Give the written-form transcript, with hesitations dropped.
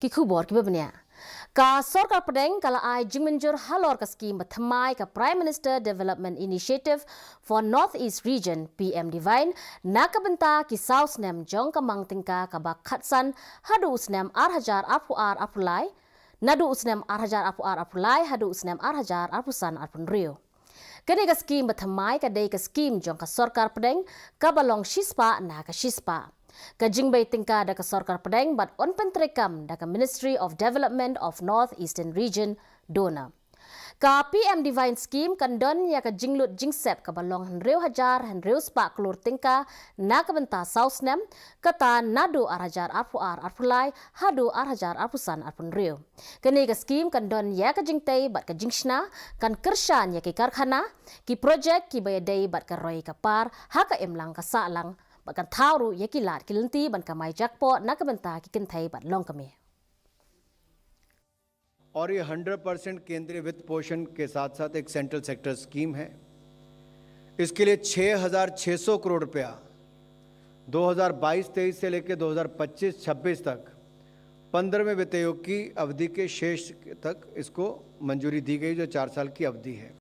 Kiku bor ki babnya. Ka Sarkar Padang kala ai jingmenjur halor ka skim bathamai ka Prime Minister Development Initiative for North East Region PM Divine nakabenta ki South Nem jong ka mangtingka ka bakhatsan hadu usnem arhajar apulai nadu usnem arhajar apulai hadu usnem arhajar apusan rio. Kini ka skim bathamai ka dei ka skim jong ka Sarkar Padang ka balong shispa na ka shispa. Kajingbay tingka da ka Sarkar Padang bat on pentrekam da ka Ministry of Development of North Eastern Region DONA. Ka PM Divine Scheme kandon ya ka jinglut jingsep ka balong henreu hajar henreu spa klur tingka na ka benta South Nem kata nadu arhajar arpulai hadu arhajar arpusan rio. Kini ka scheme kandon ya ka jingtay bat ka jingshna kan kershan ya ki karkhana ki project ki bayadai bat ka roy ka par haka emlang ka salang Bakan tauru ya kilat kilenti ban kamai jackpot nak benta ki kintai bat long kami. और ये 100% केंद्रीय वित्त पोषण के साथ साथ एक central sector scheme है। इसके लिए 6,600 करोड़ रुपया 2022-23 से लेकर 2025-26 तक 15वें वित्त आयोग की अवधि के शेष तक इसको मंजूरी दी गई जो 4 साल की अवधि है।